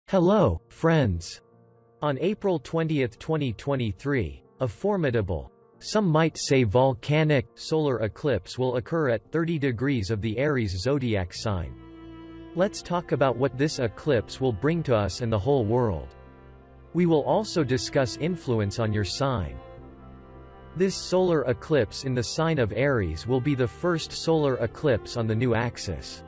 Hello, friends. On April 20, 2023, a formidable, some might say volcanic, solar eclipse will occur at 30 degrees of the Aries zodiac sign. Let's talk about what this eclipse will bring to us and the whole world. We will also discuss influence on your sign. This solar eclipse in the sign of Aries will be the first solar eclipse on the new axis.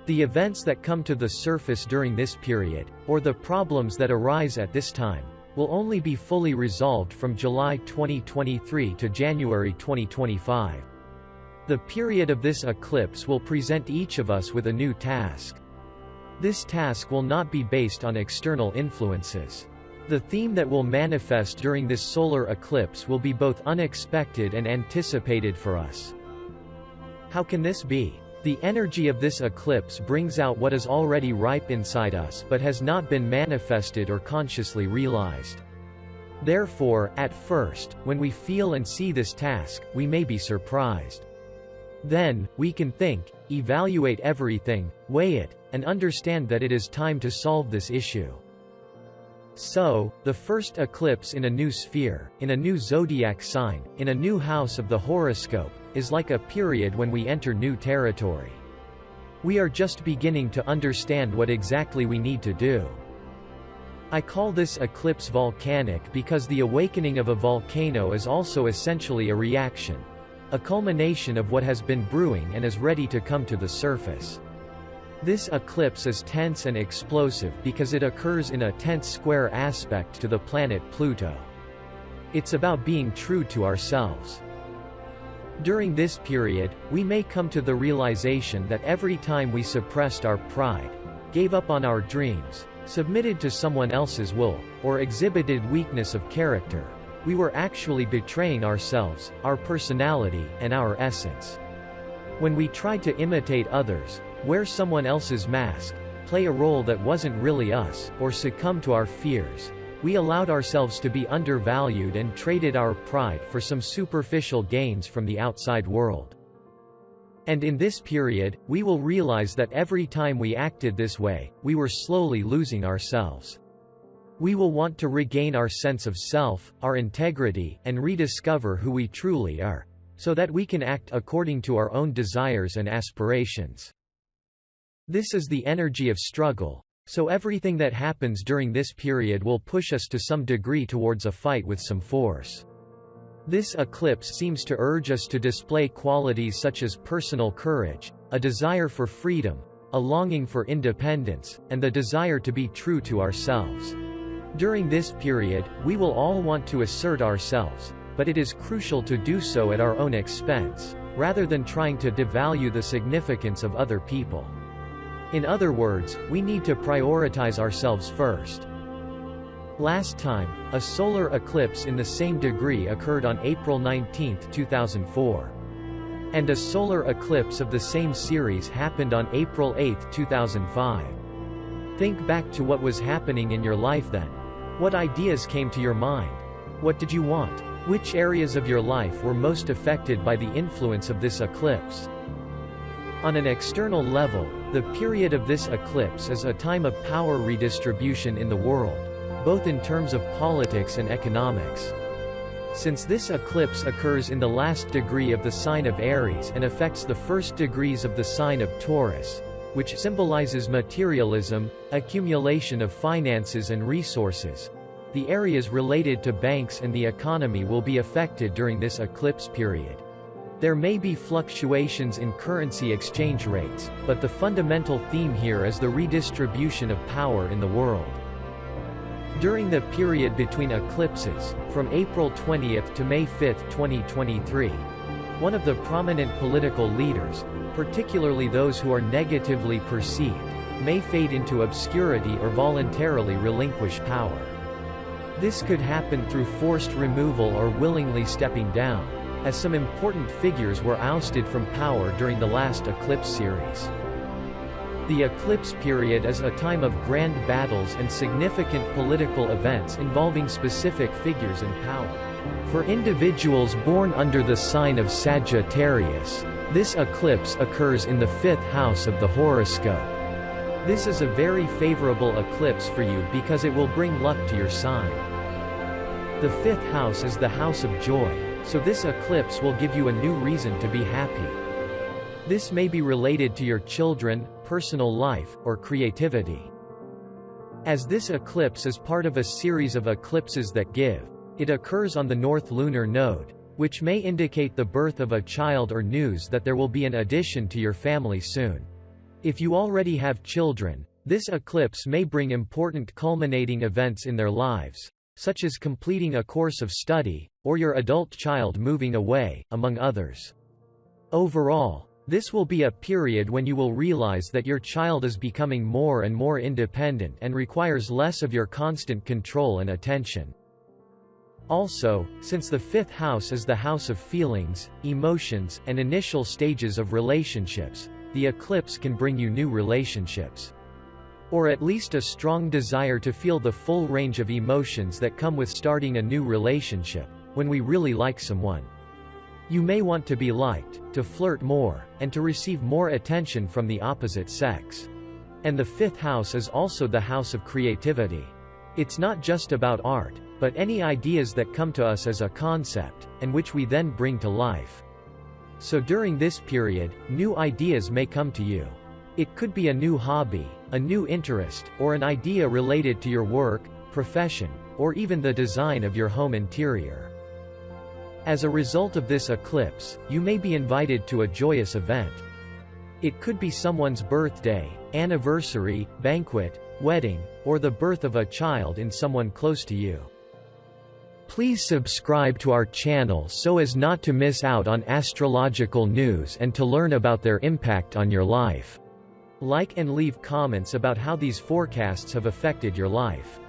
The events that come to the surface during this period, or the problems that arise at this time, will only be fully resolved from July 2023 to January 2025. The period of this eclipse will present each of us with a new task. This task will not be based on external influences. The theme that will manifest during this solar eclipse will be both unexpected and anticipated for us. How can this be? The energy of this eclipse brings out what is already ripe inside us but has not been manifested or consciously realized. Therefore, at first, when we feel and see this task, we may be surprised. Then, we can think, evaluate everything, weigh it, and understand that it is time to solve this issue. So, the first eclipse in a new sphere, in a new zodiac sign, in a new house of the horoscope, is like a period when we enter new territory. We are just beginning to understand what exactly we need to do. I call this eclipse volcanic because the awakening of a volcano is also essentially a reaction, a culmination of what has been brewing and is ready to come to the surface. This eclipse is tense and explosive because it occurs in a tense square aspect to the planet Pluto. It's about being true to ourselves. During this period, we may come to the realization that every time we suppressed our pride, gave up on our dreams, submitted to someone else's will, or exhibited weakness of character, we were actually betraying ourselves, our personality, and our essence. When we tried to imitate others, wear someone else's mask, play a role that wasn't really us, or succumb to our fears, we allowed ourselves to be undervalued and traded our pride for some superficial gains from the outside world. And in this period, we will realize that every time we acted this way, we were slowly losing ourselves. We will want to regain our sense of self, our integrity, and rediscover who we truly are, so that we can act according to our own desires and aspirations. This is the energy of struggle. So everything that happens during this period will push us to some degree towards a fight with some force. This eclipse seems to urge us to display qualities such as personal courage, a desire for freedom, a longing for independence, and the desire to be true to ourselves. During this period, we will all want to assert ourselves, but it is crucial to do so at our own expense, rather than trying to devalue the significance of other people. In other words, we need to prioritize ourselves first. Last time, a solar eclipse in the same degree occurred on April 19, 2004. And a solar eclipse of the same series happened on April 8, 2005. Think back to what was happening in your life then. What ideas came to your mind? What did you want? Which areas of your life were most affected by the influence of this eclipse? On an external level, the period of this eclipse is a time of power redistribution in the world, both in terms of politics and economics. Since this eclipse occurs in the last degree of the sign of Aries and affects the first degrees of the sign of Taurus, which symbolizes materialism, accumulation of finances and resources, the areas related to banks and the economy will be affected during this eclipse period. There may be fluctuations in currency exchange rates, but the fundamental theme here is the redistribution of power in the world. During the period between eclipses, from April 20 to May 5, 2023, one of the prominent political leaders, particularly those who are negatively perceived, may fade into obscurity or voluntarily relinquish power. This could happen through forced removal or willingly stepping down, as some important figures were ousted from power during the last eclipse series. The eclipse period is a time of grand battles and significant political events involving specific figures in power. For individuals born under the sign of Sagittarius, this eclipse occurs in the 5th house of the horoscope. This is a very favorable eclipse for you because it will bring luck to your sign. The 5th house is the house of joy, so this eclipse will give you a new reason to be happy. This may be related to your children, personal life, or creativity. As this eclipse is part of a series of eclipses that give, it occurs on the North Lunar Node, which may indicate the birth of a child or news that there will be an addition to your family soon. If you already have children, this eclipse may bring important culminating events in their lives, such as completing a course of study, or your adult child moving away, among others. Overall, this will be a period when you will realize that your child is becoming more and more independent and requires less of your constant control and attention. Also, since the 5th house is the house of feelings, emotions, and initial stages of relationships, the eclipse can bring you new relationships. Or at least a strong desire to feel the full range of emotions that come with starting a new relationship, when we really like someone. You may want to be liked, to flirt more, and to receive more attention from the opposite sex. And the 5th house is also the house of creativity. It's not just about art, but any ideas that come to us as a concept, and which we then bring to life. So during this period, new ideas may come to you. It could be a new hobby, a new interest, or an idea related to your work, profession, or even the design of your home interior. As a result of this eclipse, you may be invited to a joyous event. It could be someone's birthday, anniversary, banquet, wedding, or the birth of a child in someone close to you. Please subscribe to our channel so as not to miss out on astrological news and to learn about their impact on your life. Like and leave comments about how these forecasts have affected your life.